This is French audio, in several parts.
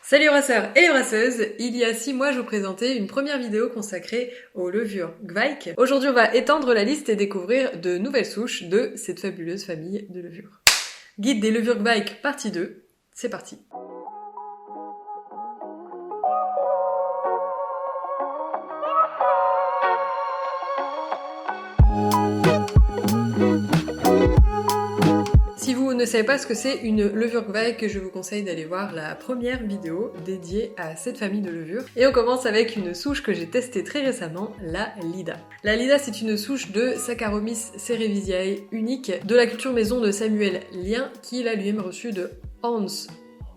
Salut brasseurs et brasseuses. Il y a 6 mois, je vous présentais une première vidéo consacrée aux levures Gvaik. Aujourd'hui, on va étendre la liste et découvrir de nouvelles souches de cette fabuleuse famille de levures. Guide des levures Gvaik, partie 2. C'est parti. Si vous ne savez pas ce que c'est une levure Gvaik, je vous conseille d'aller voir la première vidéo dédiée à cette famille de levures. Et on commence avec une souche que j'ai testée très récemment, la Lida. La Lida, c'est une souche de Saccharomyces cerevisiae unique de la culture maison de Samuel Lien, qui l'a lui-même reçue de Hans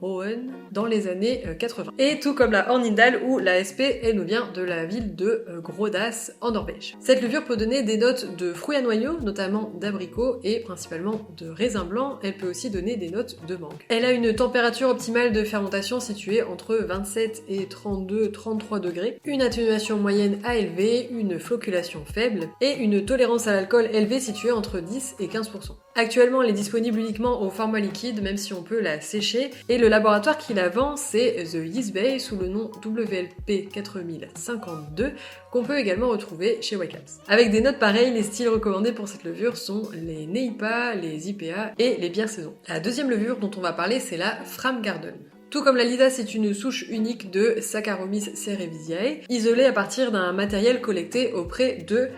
Hohen dans les années 80. Et tout comme la Hornindal ou la SP, elle nous vient de la ville de Grodås en Norvège. Cette levure peut donner des notes de fruits à noyaux, notamment d'abricots et principalement de raisins blancs. Elle peut aussi donner des notes de mangue. Elle a une température optimale de fermentation située entre 27 et 32-33 degrés, une atténuation moyenne à élevée, une flocculation faible et une tolérance à l'alcool élevée située entre 10 et 15%. Actuellement, elle est disponible uniquement au format liquide, même si on peut la sécher, et le laboratoire qui la vend, c'est The Yeast Bay sous le nom WLP 4052, qu'on peut également retrouver chez White Labs. Avec des notes pareilles, les styles recommandés pour cette levure sont les NEIPA, les IPA et les bières saison. La deuxième levure dont on va parler, c'est la Framgarden. Tout comme la Lida, c'est une souche unique de Saccharomyces cerevisiae, isolée à partir d'un matériel collecté auprès de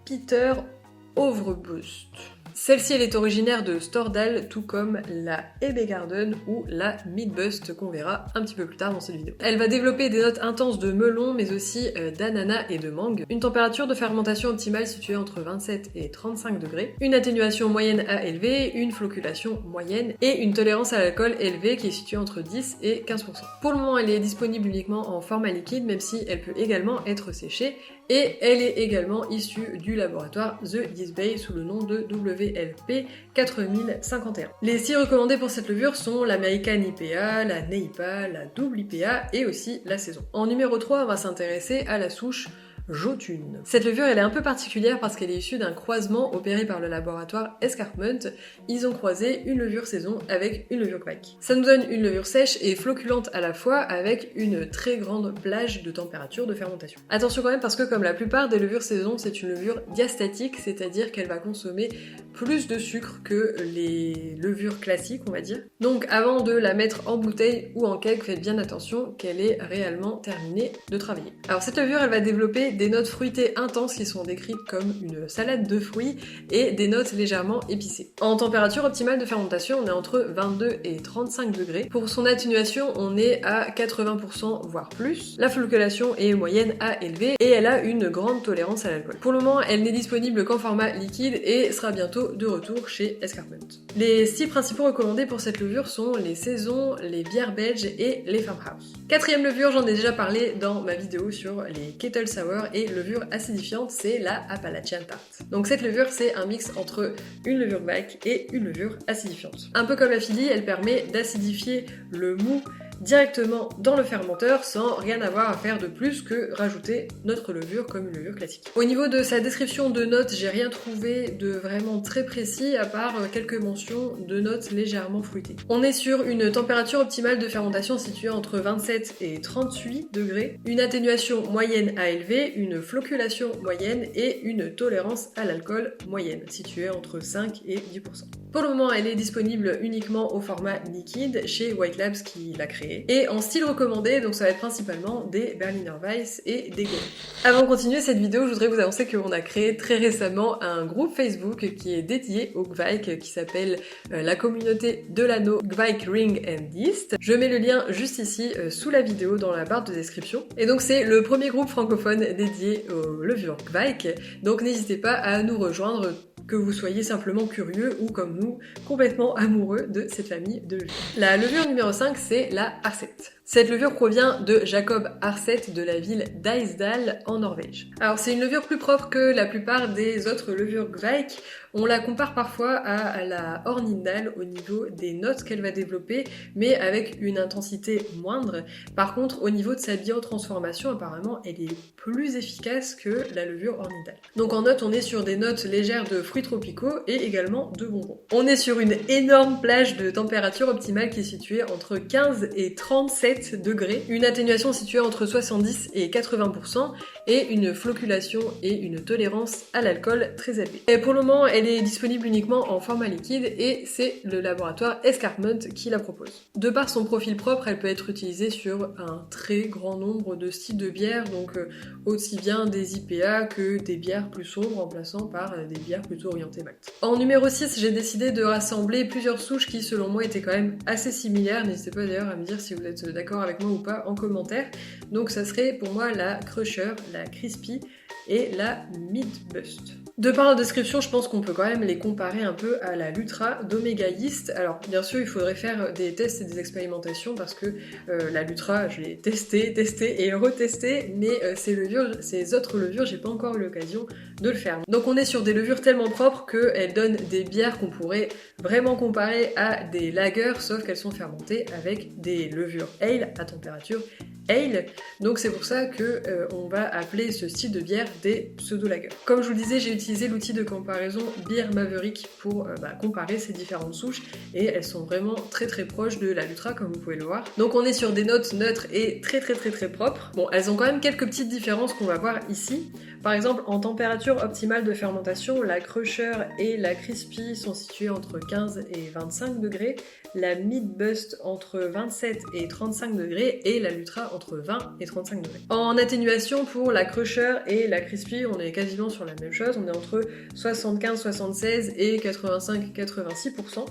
Peter Overbust. Celle-ci, elle est originaire de Stordal, tout comme la Hebegarden ou la Midbust qu'on verra un petit peu plus tard dans cette vidéo. Elle va développer des notes intenses de melon, mais aussi d'ananas et de mangue, une température de fermentation optimale située entre 27 et 35 degrés, une atténuation moyenne à élevée, une flocculation moyenne et une tolérance à l'alcool élevée qui est située entre 10 et 15%. Pour le moment, elle est disponible uniquement en format liquide, même si elle peut également être séchée, et elle est également issue du laboratoire The Yeast Bay sous le nom de WLP 4051. Les styles recommandés pour cette levure sont l'American IPA, la NEIPA, la double IPA et aussi la saison. En numéro 3, on va s'intéresser à la souche Jotun. Cette levure, elle est un peu particulière parce qu'elle est issue d'un croisement opéré par le laboratoire Escarpment. Ils ont croisé une levure saison avec une levure Gvaik. Ça nous donne une levure sèche et floculente à la fois avec une très grande plage de température de fermentation. Attention quand même parce que comme la plupart des levures saison, c'est une levure diastatique, c'est-à-dire qu'elle va consommer plus de sucre que les levures classiques, on va dire. Donc avant de la mettre en bouteille ou en keg, faites bien attention qu'elle ait réellement terminé de travailler. Alors cette levure, elle va développer des notes fruitées intenses qui sont décrites comme une salade de fruits et des notes légèrement épicées. En température optimale de fermentation, on est entre 22 et 35 degrés. Pour son atténuation, on est à 80% voire plus. La flocculation est moyenne à élevée et elle a une grande tolérance à l'alcool. Pour le moment, elle n'est disponible qu'en format liquide et sera bientôt de retour chez Escarpment. Les styles principaux recommandés pour cette levure sont les saisons, les bières belges et les farmhouse. Quatrième levure, j'en ai déjà parlé dans ma vidéo sur les kettle sour et levure acidifiante, c'est la Appalachian Tart. Donc cette levure, c'est un mix entre une levure Gvaik et une levure acidifiante. Un peu comme la Philly, elle permet d'acidifier le mou directement dans le fermenteur sans rien avoir à faire de plus que rajouter notre levure comme une levure classique. Au niveau de sa description de notes, j'ai rien trouvé de vraiment très précis à part quelques mentions de notes légèrement fruitées. On est sur une température optimale de fermentation située entre 27 et 38 degrés, une atténuation moyenne à élevée, une flocculation moyenne et une tolérance à l'alcool moyenne située entre 5 et 10%. Pour le moment, elle est disponible uniquement au format liquide chez White Labs qui l'a créé. Et en style recommandé, donc ça va être principalement des Berliner Weiss et des Gold. Avant de continuer cette vidéo, je voudrais vous annoncer qu'on a créé très récemment un groupe Facebook qui est dédié au Gvaik, qui s'appelle la communauté de l'anneau Gvaik Ring and Yeast. Je mets le lien juste ici sous la vidéo dans la barre de description. Et donc c'est le premier groupe francophone dédié aux levures Gvaik, donc n'hésitez pas à nous rejoindre, que vous soyez simplement curieux ou comme nous, complètement amoureux de cette famille de levures. La levure numéro 5, c'est la Arset. Cette levure provient de Jacob Arset de la ville d'Aisdal en Norvège. Alors c'est une levure plus propre que la plupart des autres levures Gvaik. On la compare parfois à la Hornindal au niveau des notes qu'elle va développer, mais avec une intensité moindre. Par contre, au niveau de sa biotransformation, apparemment, elle est plus efficace que la levure Hornindal. Donc en note, on est sur des notes légères de fruits fruits tropicaux et également de bonbons. On est sur une énorme plage de température optimale qui est située entre 15 et 37 degrés, une atténuation située entre 70 et 80% et une floculation et une tolérance à l'alcool très élevée. Et pour le moment, elle est disponible uniquement en format liquide et c'est le laboratoire Escarpment qui la propose. De par son profil propre, elle peut être utilisée sur un très grand nombre de styles de bières, donc aussi bien des IPA que des bières plus sombres, remplaçant par des bières plutôt orientées malt. En numéro 6, j'ai décidé de rassembler plusieurs souches qui selon moi étaient quand même assez similaires. N'hésitez pas d'ailleurs à me dire si vous êtes d'accord avec moi ou pas en commentaire. Donc ça serait pour moi la Crusher, la Crispy et la Midbust. De par la description, je pense qu'on peut quand même les comparer un peu à la Lutra d'Omega Yeast. Alors bien sûr, il faudrait faire des tests et des expérimentations parce que la Lutra, je l'ai testé et retesté, mais ces autres levures, j'ai pas encore eu l'occasion de le faire. Donc on est sur des levures tellement propres qu'elles donnent des bières qu'on pourrait vraiment comparer à des lagers, sauf qu'elles sont fermentées avec des levures ale à température ale. Donc c'est pour ça que on va appeler ce style de bière des pseudo-lagers. Comme je vous le disais, j'ai utilisé l'outil de comparaison Beer Maverick pour comparer ces différentes souches et elles sont vraiment très proches de la Lutra comme vous pouvez le voir. Donc on est sur des notes neutres et très propres. Bon, elles ont quand même quelques petites différences qu'on va voir ici. Par exemple, en température optimale de fermentation, la Crusher et la Crispy sont situées entre 15 et 25 degrés, la Midbust entre 27 et 35 degrés et la Lutra entre 20 et 35 degrés. En atténuation, pour la Crusher et la Crispy, on est quasiment sur la même chose, on est entre 75-76 et 85-86%.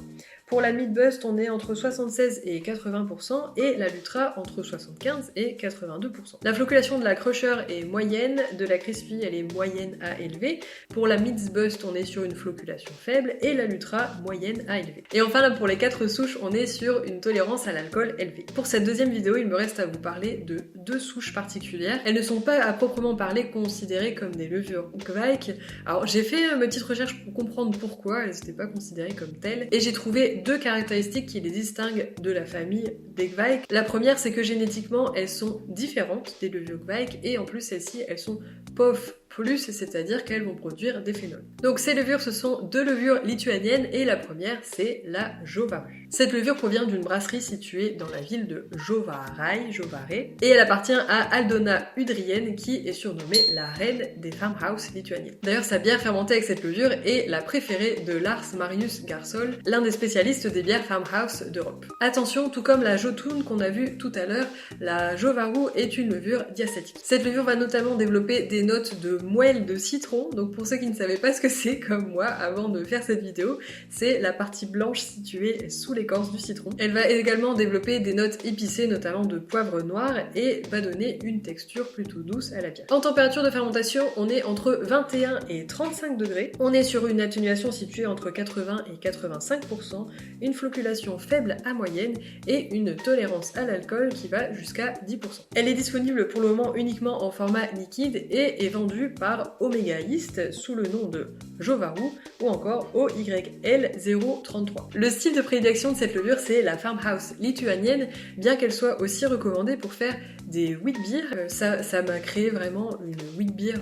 Pour la Midbust, on est entre 76 et 80% et la Lutra entre 75 et 82%. La floculation de la Crusher est moyenne, de la Crispy elle est moyenne à élevée. Pour la Midbust, on est sur une floculation faible et la Lutra moyenne à élevée. Et enfin là, pour les 4 souches, on est sur une tolérance à l'alcool élevée. Pour cette deuxième vidéo, il me reste à vous parler de 2 souches particulières. Elles ne sont pas à proprement parler considérées comme des levures Kveik. Alors j'ai fait une petite recherche pour comprendre pourquoi elles n'étaient pas considérées comme telles et j'ai trouvé 2 caractéristiques qui les distinguent de la famille des Kveik. La première, c'est que génétiquement, elles sont différentes des levures Kveik et en plus, celles-ci, elles sont POF+, c'est-à-dire qu'elles vont produire des phénols. Donc ces levures, ce sont 2 levures lituaniennes et la première, c'est la Jovaru. Cette levure provient d'une brasserie située dans la ville de Jovaré, et elle appartient à Aldona Udrienne qui est surnommée la reine des farmhouse lituaniennes. D'ailleurs, sa bière fermentée avec cette levure est la préférée de Lars Marius Garsol, l'un des spécialistes des bières farmhouse d'Europe. Attention, tout comme la Jotun qu'on a vu tout à l'heure, la Jovaru est une levure diacétique. Cette levure va notamment développer des notes de moelle de citron, donc pour ceux qui ne savaient pas ce que c'est comme moi avant de faire cette vidéo, c'est la partie blanche située sous l'écorce du citron. Elle va également développer des notes épicées, notamment de poivre noir, et va donner une texture plutôt douce à la bière. En température de fermentation, on est entre 21 et 35 degrés. On est sur une atténuation située entre 80 et 85%, une floculation faible à moyenne et une tolérance à l'alcool qui va jusqu'à 10%. Elle est disponible pour le moment uniquement en format liquide et est vendue par Omega Yeast sous le nom de Jovaru ou encore OYL033. Le style de prédilection de cette levure, c'est la farmhouse lituanienne, bien qu'elle soit aussi recommandée pour faire des wheat beer. Ça m'a créé vraiment une wheat beer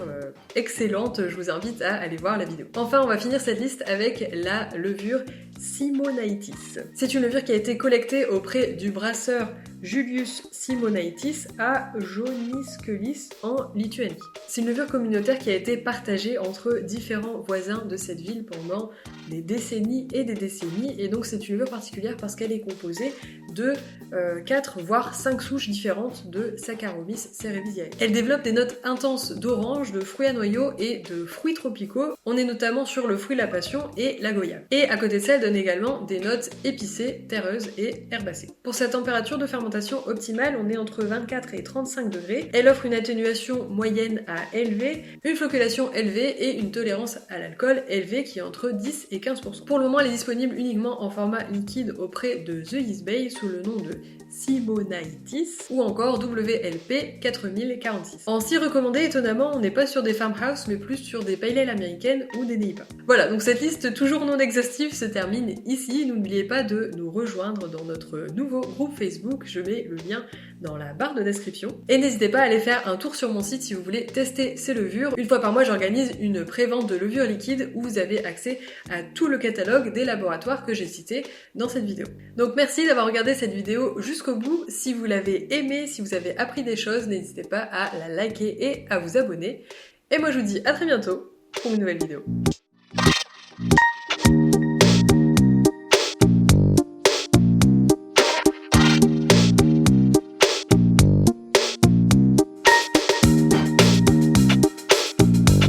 excellente, je vous invite à aller voir la vidéo. Enfin, on va finir cette liste avec la levure Simonaitis. C'est une levure qui a été collectée auprès du brasseur Julius Simonaitis à Joniškėlis en Lituanie. C'est une levure communautaire qui a été partagée entre différents voisins de cette ville pendant des décennies et donc c'est une levure particulière parce qu'elle est composée de 4 voire 5 souches différentes de Saccharomyces cerevisiae. Elle développe des notes intenses d'orange, de fruits à noyaux et de fruits tropicaux. On est notamment sur le fruit la passion et la goyave. Et à côté de ça, elle donne également des notes épicées, terreuses et herbacées. Pour sa température de fermentation optimale, on est entre 24 et 35 degrés. Elle offre une atténuation moyenne à élevée, une floculation élevée et une tolérance à l'alcool élevée qui est entre 10 et 15%. Pour le moment, elle est disponible uniquement en format liquide auprès de The Yeast Bay sous le nom de Simonaitis ou encore WLP 4046. En si recommandé, étonnamment, on n'est pas sur des farmhouse mais plus sur des pale ale américaines ou des NEIPA. Voilà, donc cette liste toujours non exhaustive se termine ici. N'oubliez pas de nous rejoindre dans notre nouveau groupe Facebook. Je mets le lien dans la barre de description. Et n'hésitez pas à aller faire un tour sur mon site si vous voulez tester ces levures. Une fois par mois, j'organise une pré-vente de levures liquides où vous avez accès à tout le catalogue des laboratoires que j'ai cités dans cette vidéo. Donc merci d'avoir regardé cette vidéo jusqu'au bout. Si vous l'avez aimée, si vous avez appris des choses, n'hésitez pas à la liker et à vous abonner. Et moi je vous dis à très bientôt pour une nouvelle vidéo.